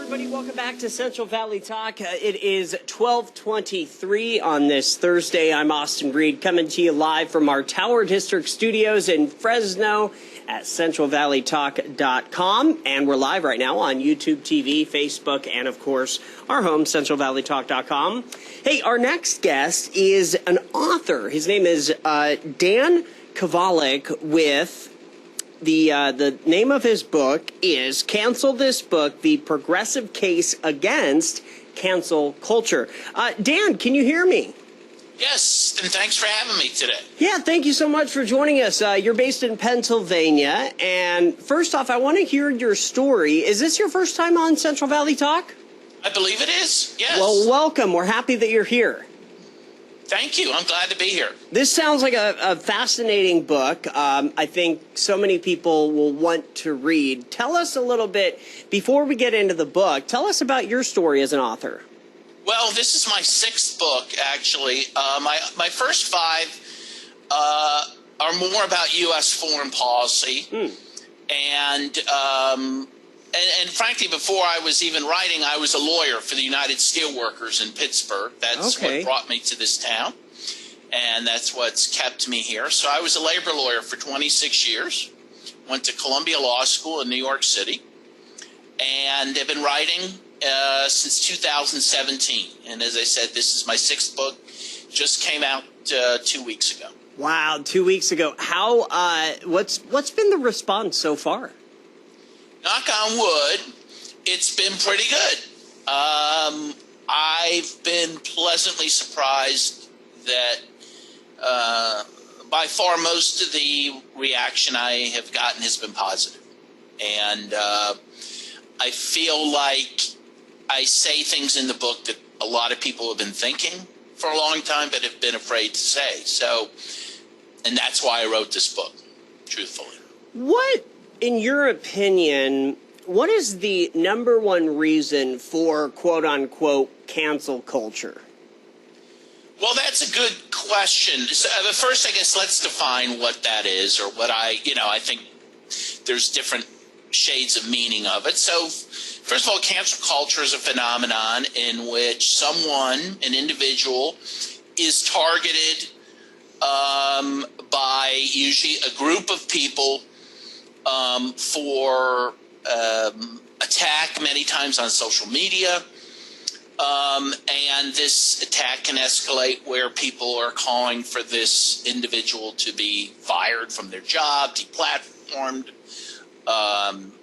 Everybody, welcome back to Central Valley Talk. It is 12:23 on this Thursday. I'm Austin Reed, coming to you live from our Tower District studios in Fresno at CentralValleyTalk.com. And we're live right now on YouTube TV, Facebook, and, of course, our home, CentralValleyTalk.com. Hey, our next guest is an author. His name is Dan Kovalik with... The name of his book is Cancel This Book, The Progressive Case Against Cancel Culture. Dan, can you hear me? Yes, and thanks for having me today. Yeah, thank you so much for joining us. You're based in Pennsylvania, and first off, I want to hear your story. Is this your first time on Central Valley Talk? I believe it is, yes. Well, welcome. We're happy that you're here. Thank you. I'm glad to be here. This sounds like a fascinating book. I think so many people will want to read. Tell us a little bit, before we get into the book, tell us about your story as an author. Well, this is my sixth book, actually. My first five are more about U.S. foreign policy. And frankly, before I was even writing, I was a lawyer for the United Steelworkers in Pittsburgh. That's what brought me to this town, and that's what's kept me here. So I was a labor lawyer for 26 years, went to Columbia Law School in New York City, and have been writing since 2017. And as I said, this is my sixth book, just came out 2 weeks ago. Wow, 2 weeks ago. How? What's been the response so far? Knock on wood, it's been pretty good. I've been pleasantly surprised that by far most of the reaction I have gotten has been positive. And I feel like I say things in the book that a lot of people have been thinking for a long time but have been afraid to say. And that's why I wrote this book, truthfully. What, in your opinion, what is the number one reason for quote-unquote cancel culture? Well, that's a good question. So, first, I guess let's define what that is, or what I think there's different shades of meaning of it. So, first of all, cancel culture is a phenomenon in which someone, an individual, is targeted by usually a group of people for attack many times on social media, and this attack can escalate where people are calling for this individual to be fired from their job, deplatformed,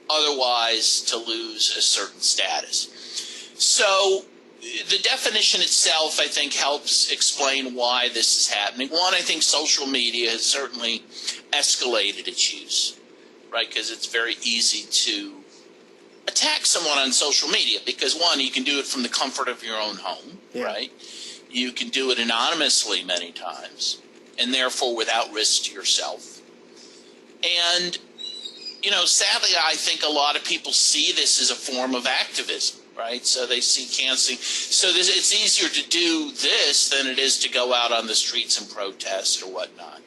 otherwise to lose a certain status. So the definition itself, I think, helps explain why this is happening. One, I think social media has certainly escalated its use. Right, because it's very easy to attack someone on social media because, one, you can do it from the comfort of your own home, right? You can do it anonymously many times, and therefore without risk to yourself. And, sadly, I think a lot of people see this as a form of activism, right? So they see canceling. So it's easier to do this than it is to go out on the streets and protest or whatnot.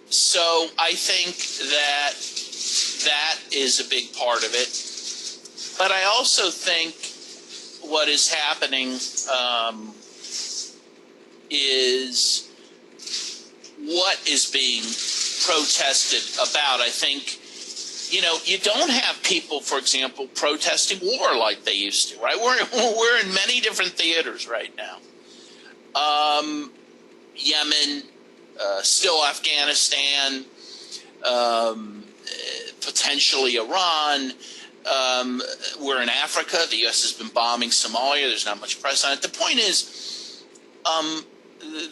So I think that is a big part of it. But I also think what is happening is what is being protested about. I think, you don't have people, for example, protesting war like they used to, right? We're in many different theaters right now. Yemen, still Afghanistan, potentially Iran. We're in Africa. The U.S. has been bombing Somalia. There's not much press on it. The point is,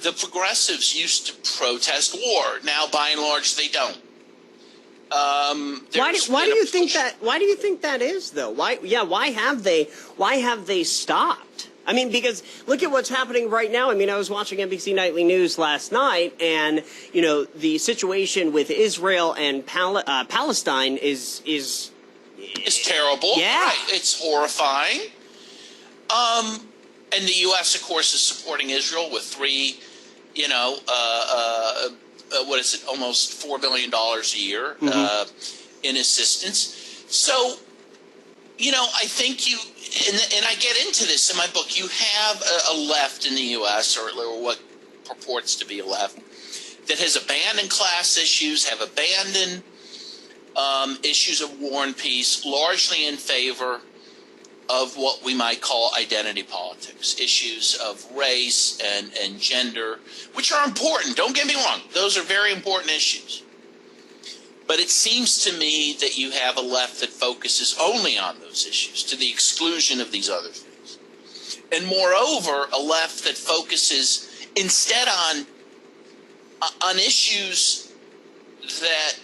the progressives used to protest war. Now, by and large, they don't. Why do you think that? Why do you think that is, though? Why have they stopped? I mean, because look at what's happening right now. I mean, I was watching NBC Nightly News last night, and the situation with Israel and Palestine is terrible. Yeah, right. It's horrifying. And the U.S., of course, is supporting Israel with almost $4 billion a year in assistance. So, I think and I get into this in my book. You have a left in the U.S., or what purports to be a left, that has abandoned class issues, have abandoned issues of war and peace, largely in favor of what we might call identity politics, issues of race and gender, which are important. Don't get me wrong. Those are very important issues. But it seems to me that you have a left that focuses only on those issues to the exclusion of these other things. And moreover, a left that focuses instead on issues that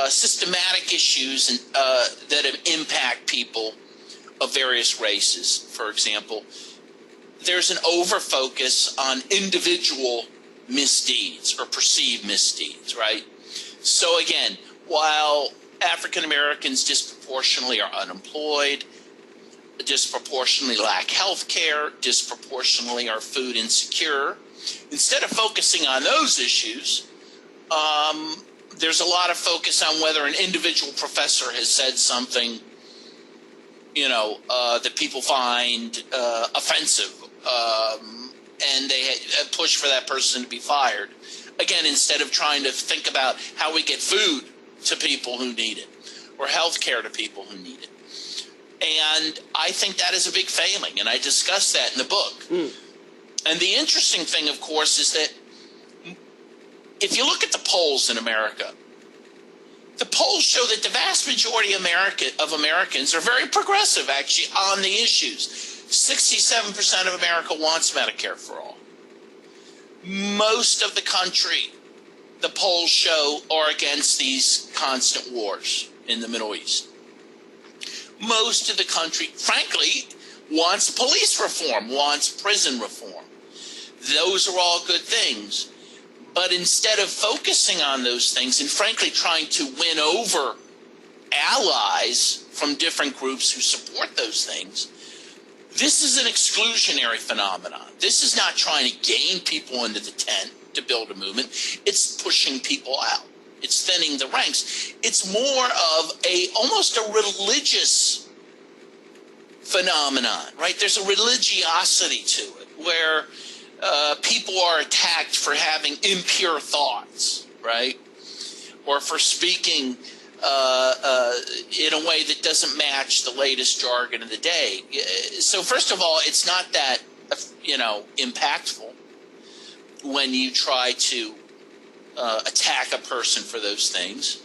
systematic issues that impact people of various races. For example, there's an over-focus on individual misdeeds or perceived misdeeds, right? So again, while African Americans disproportionately are unemployed, disproportionately lack health care, disproportionately are food insecure, instead of focusing on those issues, there's a lot of focus on whether an individual professor has said something, that people find offensive, and they push for that person to be fired. Again, instead of trying to think about how we get food to people who need it, or health care to people who need it. And I think that is a big failing, and I discuss that in the book. And the interesting thing, of course, is that if you look at the polls in America, the polls show that the vast majority of Americans are very progressive, actually, on the issues. 67% of America wants Medicare for all. Most of the country, the polls show, are against these constant wars in the Middle East. Most of the country, frankly, wants police reform, wants prison reform. Those are all good things. But instead of focusing on those things and frankly trying to win over allies from different groups who support those things, this is an exclusionary phenomenon. This is not trying to gain people into the tent to build a movement. It's pushing people out. It's thinning the ranks. It's more of almost a religious phenomenon, right? There's a religiosity to it where people are attacked for having impure thoughts, right? Or for speaking in a way that doesn't match the latest jargon of the day. So first of all, it's not that, impactful when you try to attack a person for those things.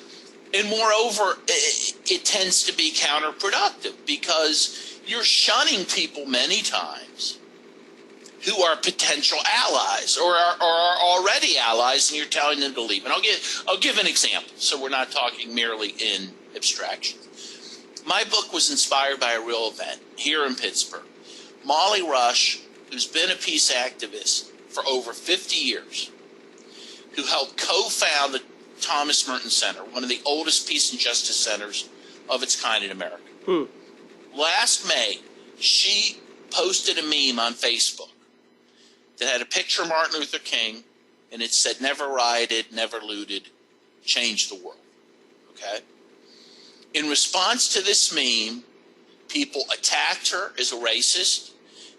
And moreover, it tends to be counterproductive because you're shunning people many times who are potential allies or are already allies, and you're telling them to leave. And I'll give an example, so we're not talking merely in abstraction. My book was inspired by a real event here in Pittsburgh. Molly Rush, who's been a peace activist for over 50 years, who helped co-found the Thomas Merton Center, one of the oldest peace and justice centers of its kind in America. Last May, she posted a meme on Facebook that had a picture of Martin Luther King, and it said, "Never rioted, never looted, change the world." Okay? In response to this meme, people attacked her as a racist.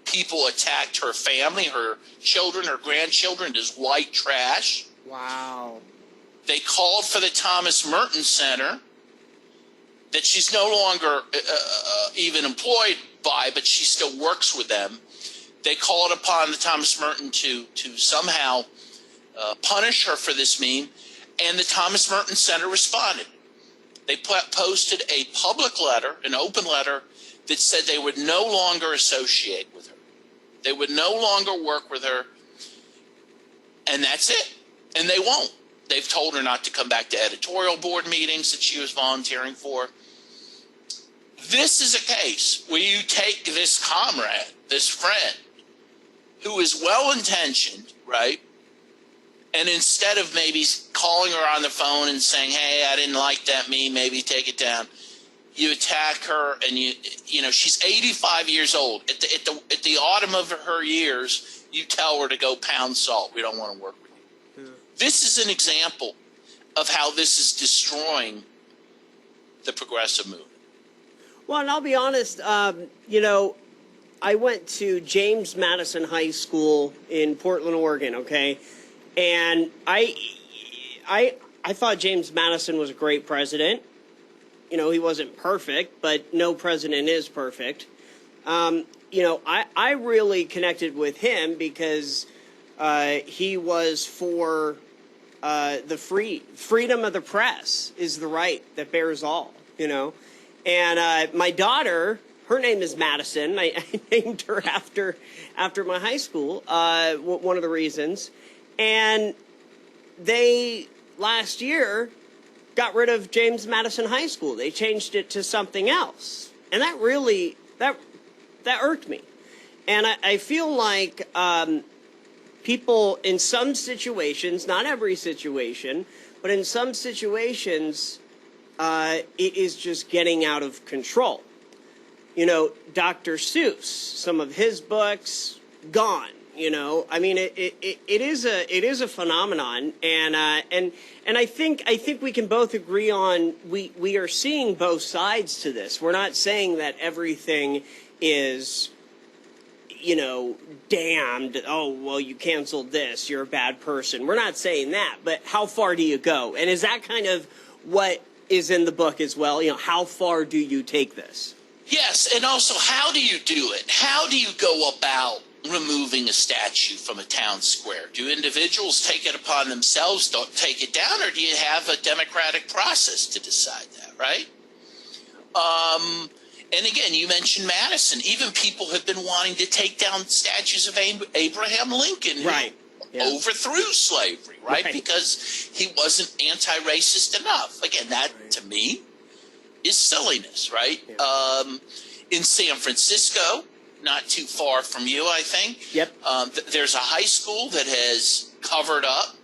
People attacked her family, her children, her grandchildren as white trash. Wow. They called for the Thomas Merton Center, that she's no longer even employed by, but she still works with them. They called upon the Thomas Merton to somehow punish her for this meme, and the Thomas Merton Center responded. They posted a public letter, an open letter, that said they would no longer associate with her. They would no longer work with her, and that's it. And they won't. They've told her not to come back to editorial board meetings that she was volunteering for. This is a case where you take this comrade, this friend, who is well-intentioned, right? And instead of maybe calling her on the phone and saying, "Hey, I didn't like that meme, maybe take it down," you attack her, and she's 85 years old. At the autumn of her years, you tell her to go pound salt. We don't want to work with you. Yeah. This is an example of how this is destroying the progressive movement. Well, and I'll be honest, I went to James Madison High School in Portland, Oregon. Okay, and I thought James Madison was a great president. You know, he wasn't perfect, but no president is perfect. You know, I really connected with him because he was for the freedom of the press is the right that bears all, you know. And my daughter, her name is Madison. I named her after my high school, one of the reasons. And they, last year, got rid of James Madison High School. They changed it to something else. And that really, that irked me. And I feel like people in some situations, not every situation, but in some situations, it is just getting out of control. You know, Dr. Seuss, some of his books, gone. You know, I mean, it is a phenomenon, and I think we can both agree on we are seeing both sides to this. We're not saying that everything is, you know, damned. Oh, well, you canceled this, you're a bad person. We're not saying that, but how far do you go? And is that kind of what is in the book as well? You know, how far do you take this? Yes, and also, how do you do it? How do you go about removing a statue from a town square? Do individuals take it upon themselves, don't take it down, or do you have a democratic process to decide that, right? And again, you mentioned Madison. Even people have been wanting to take down statues of Abraham Lincoln, right? Yeah. Overthrew slavery, right? Because he wasn't anti-racist enough. Again, that, to me, is silliness, right? Yeah. In San Francisco, not too far from you, I think. Yep. There's a high school that has covered up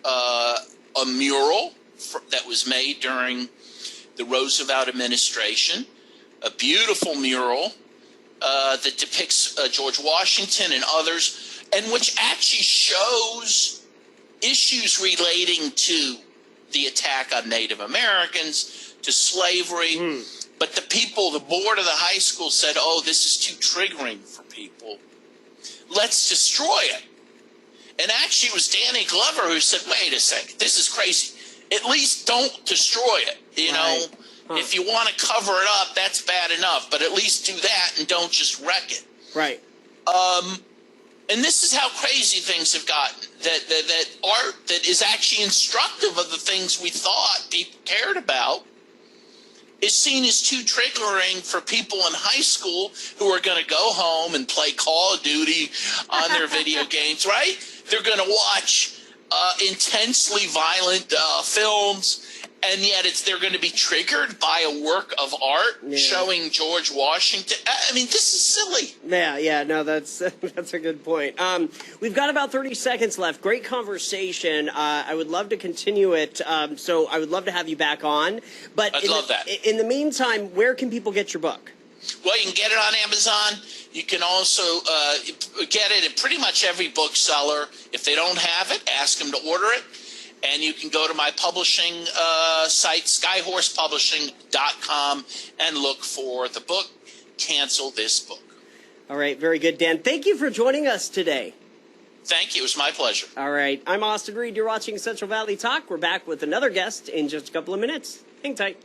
a mural that was made during the Roosevelt administration, a beautiful mural that depicts George Washington and others, and which actually shows issues relating to the attack on Native Americans, to slavery. But the board of the high school said, oh, this is too triggering for people. Let's destroy it. And actually it was Danny Glover who said, wait a second, this is crazy. At least don't destroy it. You know, if you want to cover it up, that's bad enough. But at least do that and don't just wreck it. Right. And this is how crazy things have gotten. That art that is actually instructive of the things we thought people cared about is seen as too triggering for people in high school who are going to go home and play Call of Duty on their video games, right? They're going to watch intensely violent films, and yet they're going to be triggered by a work of art showing George Washington. I mean, this is silly. Yeah, no, that's a good point. We've got about 30 seconds left. Great conversation. I would love to continue it, so I would love to have you back on. But I'd love that. In the meantime, where can people get your book? Well, you can get it on Amazon. You can also get it at pretty much every bookseller. If they don't have it, ask them to order it. And you can go to my publishing site, skyhorsepublishing.com, and look for the book, Cancel This Book. All right, very good, Dan. Thank you for joining us today. Thank you. It was my pleasure. All right. I'm Austin Reed. You're watching Central Valley Talk. We're back with another guest in just a couple of minutes. Hang tight.